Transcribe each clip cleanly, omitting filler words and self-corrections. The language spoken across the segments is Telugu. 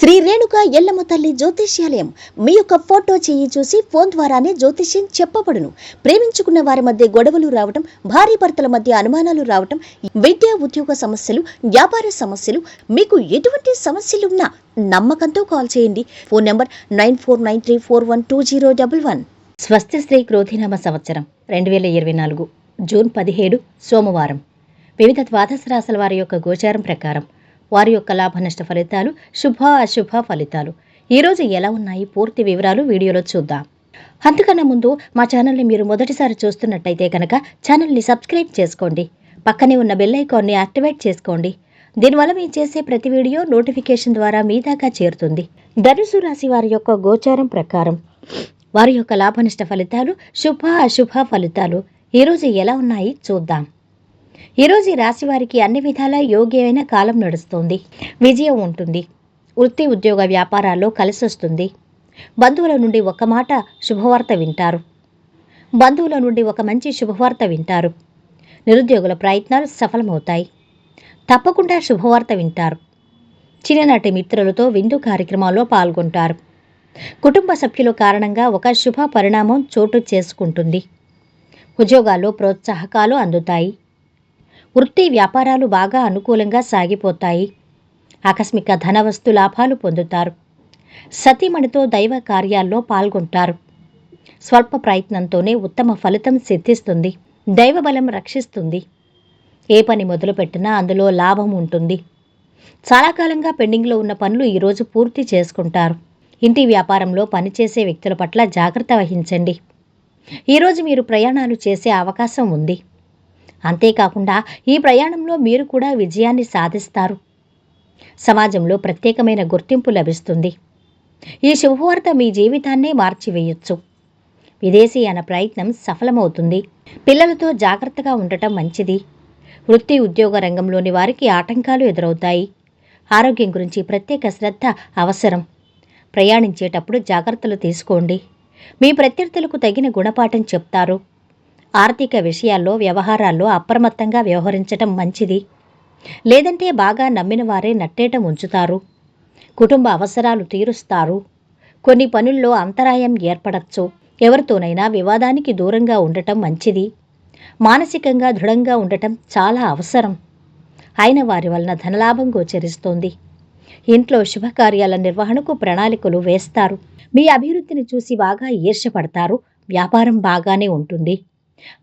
శ్రీ రేణుక ఎల్లమ్మ తల్లి జ్యోతిష్యాలయం మీ యొక్క ఫోటో చేయి చూసి ఫోన్ ద్వారానే జ్యోతిష్యం చెప్పబడును. ప్రేమించుకున్న వారి మధ్య గొడవలు రావటం, భార్యాభర్తల మధ్య అనుమానాలు రావటం, విద్యా ఉద్యోగ సమస్యలు, వ్యాపార సమస్యలు, మీకు ఎటువంటి సమస్యలున్నా నమ్మకంతో కాల్ చేయండి. Phone number 9493412011. స్వస్తి శ్రీ క్రోధినామ సంవత్సరం 2024 జూన్ 17 సోమవారం. వివిధ ద్వాదశ రాశుల వారి యొక్క గోచారం ప్రకారం వారి యొక్క లాభ నష్ట ఫలితాలు, శుభ అశుభ ఫలితాలు ఈరోజు ఎలా ఉన్నాయి పూర్తి వివరాలు వీడియోలో చూద్దాం. అంతకన్నా ముందు మా ఛానల్ని మీరు మొదటిసారి చూస్తున్నట్టయితే కనుక ఛానల్ని సబ్స్క్రైబ్ చేసుకోండి. పక్కనే ఉన్న బెల్ ఐకాన్ని యాక్టివేట్ చేసుకోండి. దీనివల్ల మేము చేసే ప్రతి వీడియో నోటిఫికేషన్ ద్వారా మీ దాకా చేరుతుంది. ధనుసు రాశి వారి యొక్క గోచారం ప్రకారం వారి యొక్క లాభనష్ట ఫలితాలు, శుభ అశుభ ఫలితాలు ఈరోజు ఎలా ఉన్నాయి చూద్దాం. ఈరోజు ఈ రాశి వారికి అన్ని విధాలా యోగ్యమైన కాలం నడుస్తుంది. విజయం ఉంటుంది. వృత్తి ఉద్యోగ వ్యాపారాల్లో కలిసి వస్తుంది. బంధువుల నుండి ఒక మాట శుభవార్త వింటారు. బంధువుల నుండి ఒక మంచి శుభవార్త వింటారు. నిరుద్యోగుల ప్రయత్నాలు సఫలమవుతాయి. తప్పకుండా శుభవార్త వింటారు. చిన్ననాటి మిత్రులతో విందు కార్యక్రమాల్లో పాల్గొంటారు. కుటుంబ సభ్యుల కారణంగా ఒక శుభ పరిణామం చోటు చేసుకుంటుంది. ఉద్యోగాల్లో ప్రోత్సాహకాలు అందుతాయి. వృత్తి వ్యాపారాలు బాగా అనుకూలంగా సాగిపోతాయి. ఆకస్మిక ధనవస్తు లాభాలు పొందుతారు. సతీమణితో దైవ కార్యాల్లో పాల్గొంటారు. స్వల్ప ప్రయత్నంతోనే ఉత్తమ ఫలితం సిద్ధిస్తుంది. దైవబలం రక్షిస్తుంది. ఏ పని మొదలుపెట్టినా అందులో లాభం ఉంటుంది. చాలా కాలంగా పెండింగ్లో ఉన్న పనులు ఈరోజు పూర్తి చేసుకుంటారు. ఇంటి వ్యాపారంలో పనిచేసే వ్యక్తుల పట్ల జాగ్రత్త వహించండి. ఈరోజు మీరు ప్రయాణాలు చేసే అవకాశం ఉంది. అంతేకాకుండా ఈ ప్రయాణంలో మీరు కూడా విజయాన్ని సాధిస్తారు. సమాజంలో ప్రత్యేకమైన గుర్తింపు లభిస్తుంది. ఈ శుభవార్త మీ జీవితాన్నే మార్చివేయొచ్చు. విదేశీయాన ప్రయత్నం సఫలమవుతుంది. పిల్లలతో జాగ్రత్తగా ఉండటం మంచిది. వృత్తి ఉద్యోగ రంగంలోని వారికి ఆటంకాలు ఎదురవుతాయి. ఆరోగ్యం గురించి ప్రత్యేక శ్రద్ధ అవసరం. ప్రయాణించేటప్పుడు జాగ్రత్తలు తీసుకోండి. మీ ప్రత్యర్థులకు తగిన గుణపాఠం చెప్తారు. ఆర్థిక విషయాల్లో వ్యవహారాల్లో అప్రమత్తంగా వ్యవహరించటం మంచిది. లేదంటే బాగా నమ్మిన వారే నట్టేట ఉంచుతారు. కుటుంబ అవసరాలు తీరుస్తారు. కొన్ని పనుల్లో అంతరాయం ఏర్పడచ్చు. ఎవరితోనైనా వివాదానికి దూరంగా ఉండటం మంచిది. మానసికంగా దృఢంగా ఉండటం చాలా అవసరం. అయిన వారి వలన ధనలాభం గోచరిస్తోంది. ఇంట్లో శుభకార్యాల నిర్వహణకు ప్రణాళికలు వేస్తారు. మీ అభివృద్ధిని చూసి బాగా ఈర్ష్యపడతారు. వ్యాపారం బాగానే ఉంటుంది.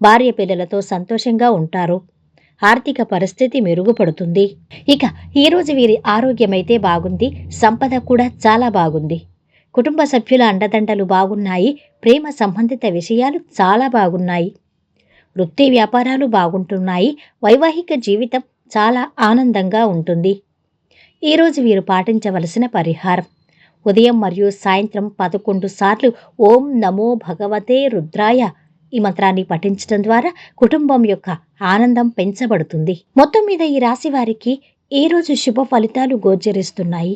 భార్య పిల్లలతో సంతోషంగా ఉంటారు. ఆర్థిక పరిస్థితి మెరుగుపడుతుంది. ఇక ఈరోజు వీరి ఆరోగ్యమైతే బాగుంది. సంపద కూడా చాలా బాగుంది. కుటుంబ సభ్యుల అండదండలు బాగున్నాయి. ప్రేమ సంబంధిత విషయాలు చాలా బాగున్నాయి. వృత్తి వ్యాపారాలు బాగుంటున్నాయి. వైవాహిక జీవితం చాలా ఆనందంగా ఉంటుంది. ఈరోజు వీరు పాటించవలసిన పరిహారం: ఉదయం మరియు సాయంత్రం 11 సార్లు ఓం నమో భగవతే రుద్రాయ ఈ మంత్రాన్ని పఠించడం ద్వారా కుటుంబం యొక్క ఆనందం పెంచబడుతుంది. మొత్తం మీద ఈ రాశి వారికి ఈరోజు శుభ ఫలితాలు గోచరిస్తున్నాయి.